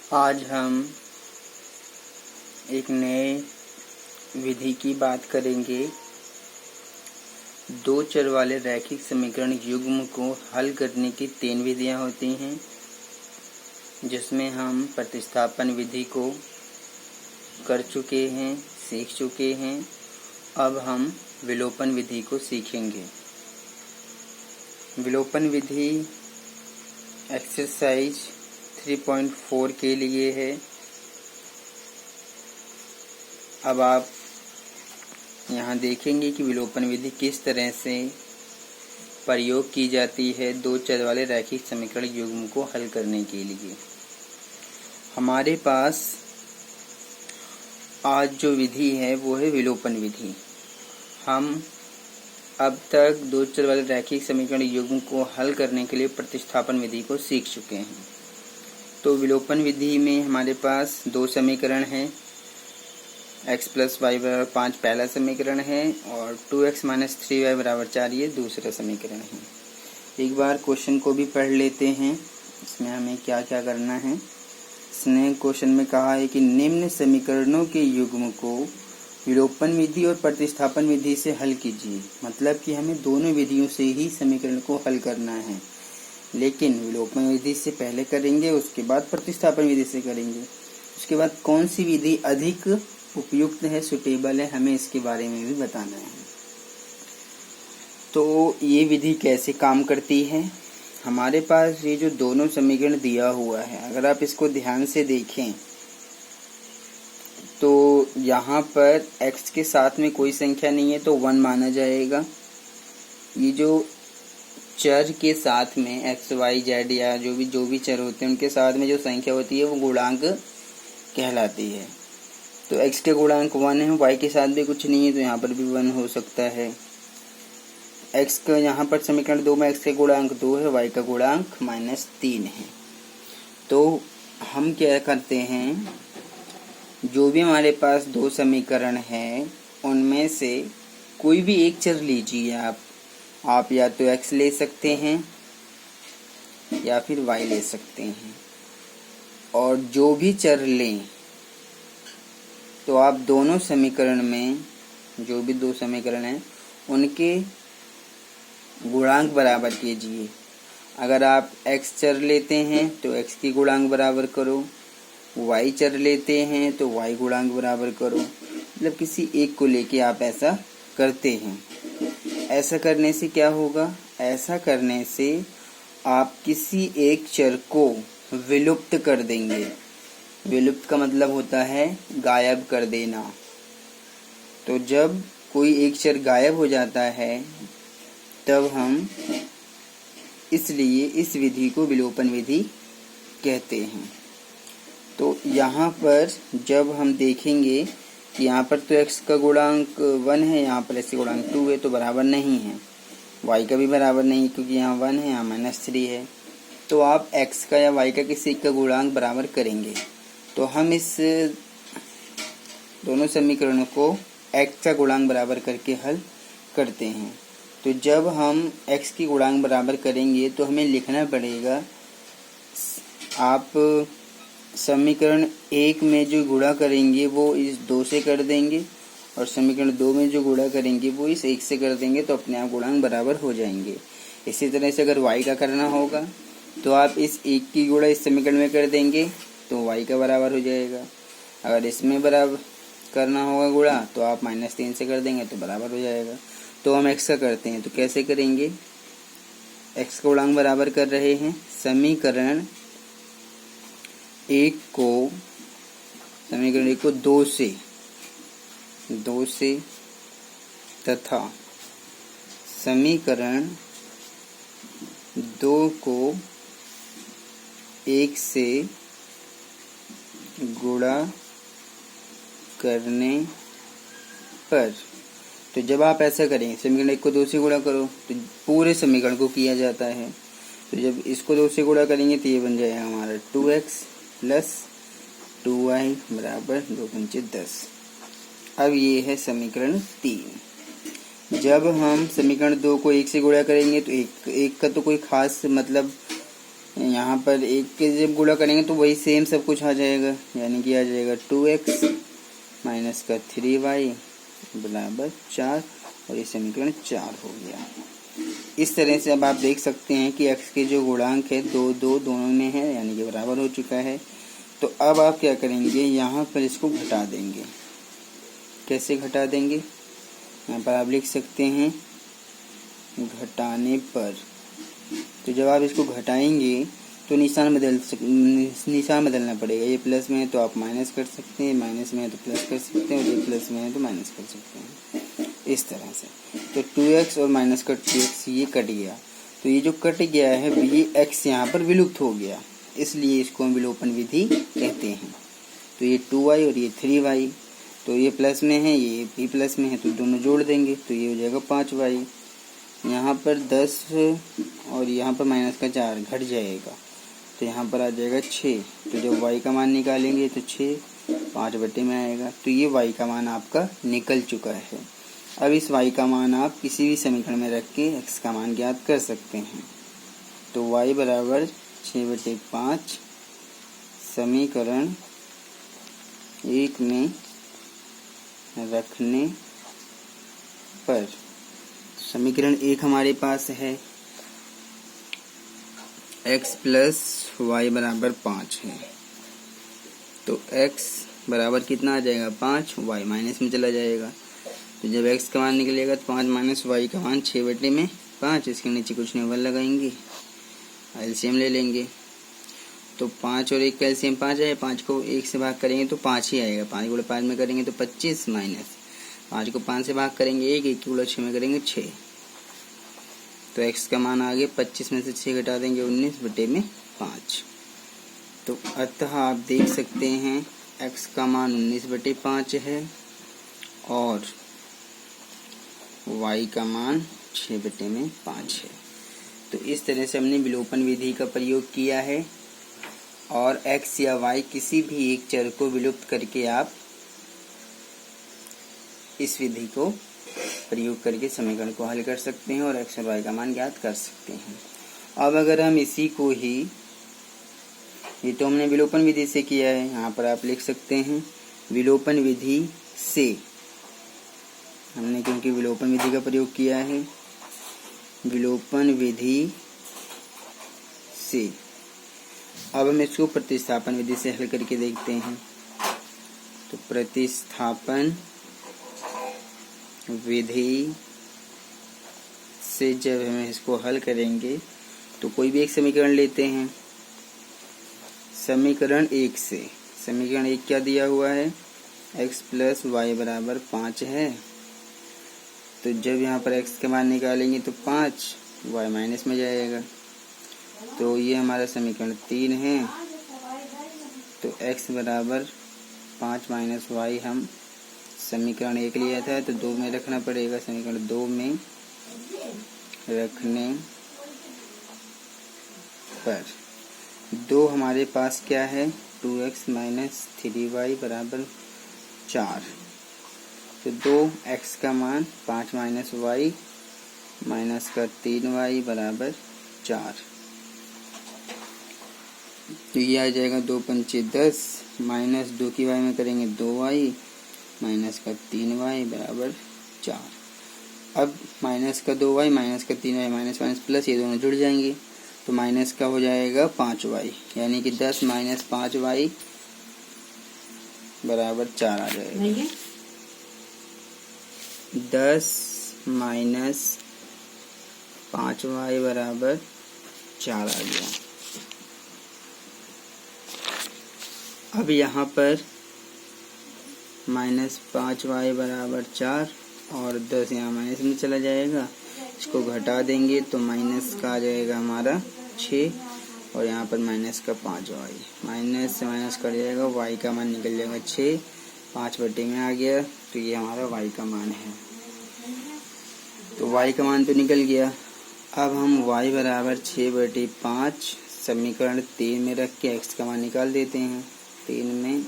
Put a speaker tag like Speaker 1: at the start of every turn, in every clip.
Speaker 1: आज हम एक नए विधि की बात करेंगे। दो चर वाले रैखिक समीकरण युग्म को हल करने की 3 विधियां होती हैं, जिसमें हम प्रतिस्थापन विधि को कर चुके हैं, सीख चुके हैं। अब हम विलोपन विधि को सीखेंगे। विलोपन विधि एक्सरसाइज 3.4 के लिए है। अब आप यहाँ देखेंगे कि विलोपन विधि किस तरह से प्रयोग की जाती है दो चर वाले रैखिक समीकरण युग्म को हल करने के लिए। हमारे पास आज जो विधि है वो है विलोपन विधि। हम अब तक दो चर वाले रैखिक समीकरण युग्म को हल करने के लिए प्रतिस्थापन विधि को सीख चुके हैं। तो विलोपन विधि में हमारे पास दो समीकरण हैं। x + y = 5 पहला समीकरण है और 2x - 3y = 4 ये दूसरा समीकरण है। एक बार क्वेश्चन को भी पढ़ लेते हैं, इसमें हमें क्या क्या करना है। इसने क्वेश्चन में कहा है कि निम्न समीकरणों के युग्म को विलोपन विधि और प्रतिस्थापन विधि से हल कीजिए। मतलब कि हमें दोनों विधियों से ही समीकरण को हल करना है, लेकिन विलोपन विधि से पहले करेंगे, उसके बाद प्रतिस्थापन विधि से करेंगे। उसके बाद कौन सी विधि अधिक उपयुक्त है, सुटेबल है, हमें इसके बारे में भी बताना है। तो ये विधि कैसे काम करती है। हमारे पास ये जो दोनों समीकरण दिया हुआ है, अगर आप इसको ध्यान से देखें तो यहाँ पर x के साथ में कोई संख्या नहीं है तो 1 माना जाएगा। ये जो चर के साथ में x, y, z या जो भी चर होते हैं उनके साथ में जो संख्या होती है वो गुणांक कहलाती है। तो x के गुणांक 1 है, y के साथ भी कुछ नहीं है तो यहाँ पर भी 1 हो सकता है। x का यहाँ पर समीकरण 2 में x के गुणांक 2 है, y का गुणांक -3 है। तो हम क्या करते हैं, जो भी हमारे पास दो समीकरण हैं उनमें से कोई भी एक चर लीजिए आप या तो x ले सकते हैं या फिर y ले सकते हैं। और जो भी चर लें तो आप दोनों समीकरण में जो भी दो समीकरण हैं उनके गुणांक बराबर कीजिए। अगर आप x चर लेते हैं तो x की गुणांक बराबर करो, y चर लेते हैं तो y गुणांक बराबर करो। मतलब किसी एक को लेके आप ऐसा करते हैं। ऐसा करने से क्या होगा, ऐसा करने से आप किसी एक चर को विलुप्त कर देंगे। विलुप्त का मतलब होता है गायब कर देना। तो जब कोई एक चर गायब हो जाता है तब हम इसलिए इस विधि को विलोपन विधि कहते हैं। तो यहाँ पर जब हम देखेंगे कि यहाँ पर तो x का गुणांक 1 है, यहाँ पर x का गुणांक 2 है तो बराबर नहीं है। y का भी बराबर नहीं क्योंकि यहाँ 1 है, यहाँ -3 है। तो आप x का या y का किसी का गुणांक बराबर करेंगे। तो हम इस दोनों समीकरणों को x का गुणांक बराबर करके हल करते हैं। तो जब हम x की गुणांक बराबर करेंगे तो हमें लिखना पड़ेगा, आप समीकरण 1 में जो गुणा करेंगे वो इस 2 से कर देंगे और समीकरण 2 में जो गुणा करेंगे वो इस 1 से कर देंगे, तो अपने आप गुणांक बराबर हो जाएंगे। इसी तरह से अगर y का करना होगा तो आप इस 1 की गुणा इस समीकरण में कर देंगे तो y का बराबर हो जाएगा। अगर इसमें बराबर करना होगा गुणा तो आप -3 से कर देंगे तो बराबर हो जाएगा। तो हम x का करते हैं तो कैसे करेंगे, x का गुणांक बराबर कर रहे हैं समीकरण 1 को 2 से तथा समीकरण 2 को 1 से गुणा करने पर। तो जब आप ऐसा करेंगे, समीकरण 1 को 2 से गुणा करो तो पूरे समीकरण को किया जाता है। तो जब इसको 2 से गुणा करेंगे तो ये बन जाएगा हमारा 2x + 2y = 2 × 10। अब ये है समीकरण 3। जब हम समीकरण 2 को 1 से गुणा करेंगे तो एक का तो कोई खास मतलब यहाँ पर एक के जब गुणा करेंगे तो वही सेम सब कुछ आ जाएगा, यानी कि आ जाएगा 2x माइनस का 3y बराबर 4 और ये समीकरण 4 हो गया। इस तरह से अब आप देख सकते हैं कि x के जो गुणांक है दो दो दोनों में है, यानी कि बराबर हो चुका है। तो अब आप क्या करेंगे, यहाँ पर इसको घटा देंगे। कैसे घटा देंगे, यहाँ पर आप लिख सकते हैं घटाने पर। तो जब आप इसको घटाएंगे तो निशान बदलना पड़ेगा। ये प्लस में है तो आप माइनस कर सकते हैं, माइनस में है तो प्लस कर सकते हैं, और ये प्लस में है तो माइनस कर सकते हैं, इस तरह से। तो 2x और माइनस का 2x ये कट गया। तो ये जो कट गया है ये x यहाँ पर विलुप्त हो गया, इसलिए इसको हम विलोपन विधि कहते हैं। तो ये 2y और ये 3y, तो ये प्लस में है ये भी प्लस में है, तो दोनों जोड़ देंगे तो ये हो जाएगा 5y। यहाँ पर 10 और यहाँ पर माइनस का 4 घट जाएगा, तो यहाँ पर आ जाएगा 6। तो जब y का मान निकालेंगे तो 6 5 बटे में आएगा। तो ये y का मान आपका निकल चुका है। अब इस y का मान आप किसी भी समीकरण में रख के x का मान ज्ञात कर सकते हैं। तो y बराबर 6/5 समीकरण 1 में रखने पर, समीकरण 1 हमारे पास है x प्लस वाई बराबर 5 है। तो x बराबर कितना आ जाएगा 5, y माइनस में चला जाएगा। तो जब x का मान निकलेगा तो 5 माइनस y का मान 6/5। इसके नीचे कुछ नहीं, 1 लगाएंगे, एलसीएम ले लेंगे। तो 5 और 1 का एलसीएम 5 है। 5 को 1 से भाग करेंगे तो 5 ही आएगा। 5 गुणा 5 में करेंगे तो 25 माइनस 5 को 5 से भाग करेंगे 1, 1 गुणा 6 में करेंगे 6। तो x का मान आ गया 25 में से 6 घटा देंगे 19/5। तो अतः आप देख सकते हैं x का मान 19/5 है और y का मान 6/5 है। तो इस तरह से हमने विलोपन विधि का प्रयोग किया है, और x या y किसी भी एक चर को विलुप्त करके आप इस विधि को प्रयोग करके समीकरण को हल कर सकते हैं और x और y का मान ज्ञात कर सकते हैं। अब अगर हम इसी को ही, ये तो हमने विलोपन विधि से किया है, यहाँ पर आप लिख सकते हैं विलोपन विधि से। हमने क्योंकि विलोपन विधि का प्रयोग किया है, विलोपन विधि से। अब हम इसको प्रतिस्थापन विधि से हल करके देखते हैं। तो प्रतिस्थापन विधि से जब हम इसको हल करेंगे तो कोई भी एक समीकरण लेते हैं। समीकरण 1 से, समीकरण 1 क्या दिया हुआ है, x प्लस वाई बराबर 5 है। तो जब यहाँ पर x के मान निकालेंगे तो 5, y माइनस में जाएगा। तो ये हमारा समीकरण 3 है। तो x बराबर 5 माइनस वाई हम समीकरण 1 लिया था, तो 2 में रखना पड़ेगा। समीकरण 2 में रखने पर 2 हमारे पास क्या है, 2x माइनस 3y बराबर 4। तो 2x का मान 5 माइनस y माइनस का 3y बराबर 4। तो ये आ जाएगा 2 पंचे 10 माइनस 2 की y में करेंगे 2y माइनस का 3y बराबर 4। अब माइनस का 2y माइनस का 3y माइनस माइनस प्लस ये दोनों जुड़ जाएंगे, तो माइनस का हो जाएगा 5y, यानी कि 10 माइनस 5y बराबर 4 आ जाएगा। 10 माइनस 5y बराबर 4 आ गया। अब यहाँ पर माइनस 5y बराबर 4 और 10 यहाँ माइनस में चला जाएगा। इसको घटा देंगे तो माइनस का आ जाएगा हमारा 6 और यहाँ पर माइनस का 5y। माइनस से माइनस कट जाएगा, y का मान निकल जाएगा 6, 5 बटे में आ गया। तो ये हमारा y का मान है। तो y का मान तो निकल गया। अब हम y बराबर 6/5 समीकरण 3 में रख के x का मान निकाल देते हैं। 3 में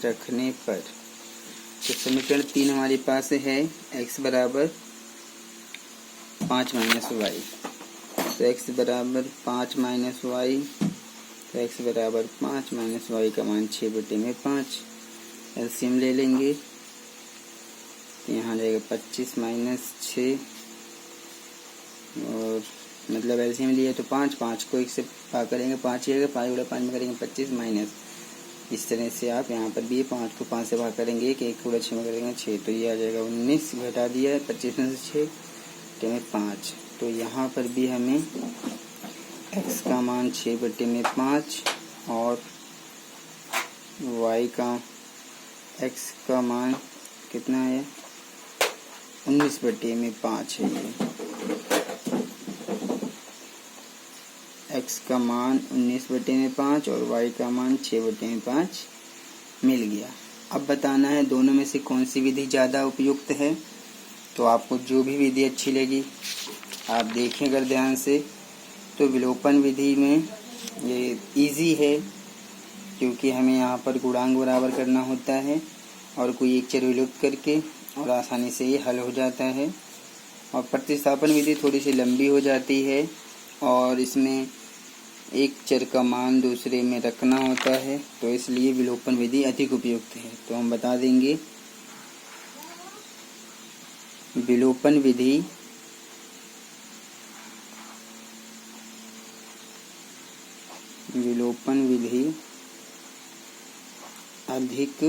Speaker 1: रखने पर तो समीकरण 3 हमारे पास है x बराबर 5 माइनस वाई। तो x बराबर 5 माइनस वाई, तो x बराबर 5 माइनस वाई का मान 6/5। एलसीएम ले लेंगे तो यहाँ जाएगा 25 माइनस 6, और मतलब एलसीएम लिया तो 5 को 1 से भाग करेंगे 5 ही आएगा, 5 गुणा 5 में करेंगे 25 माइनस, इस तरह से आप यहाँ पर भी 5 को 5 से भाग करेंगे 1 गुणा 6 में करेंगे 6, तो ये आ जाएगा 19, घटा दिया है 25 में से 6 5। तो यहाँ पर भी हमें x का मान 6/5 और y का x का मान कितना है 19/5 है। ये x का मान 19/5 और y का मान 6/5 मिल गया। अब बताना है दोनों में से कौन सी विधि ज़्यादा उपयुक्त है। तो आपको जो भी विधि अच्छी लगी आप देखें अगर ध्यान से, तो विलोपन विधि में ये इजी है, क्योंकि हमें यहाँ पर गुणांक बराबर करना होता है और कोई एक चर विलुप्त करके, और आसानी से ये हल हो जाता है। और प्रतिस्थापन विधि थोड़ी सी लंबी हो जाती है और इसमें एक चर का मान दूसरे में रखना होता है, तो इसलिए विलोपन विधि अधिक उपयुक्त है। तो हम बता देंगे विलोपन विधि अधिक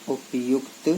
Speaker 1: उपयुक्त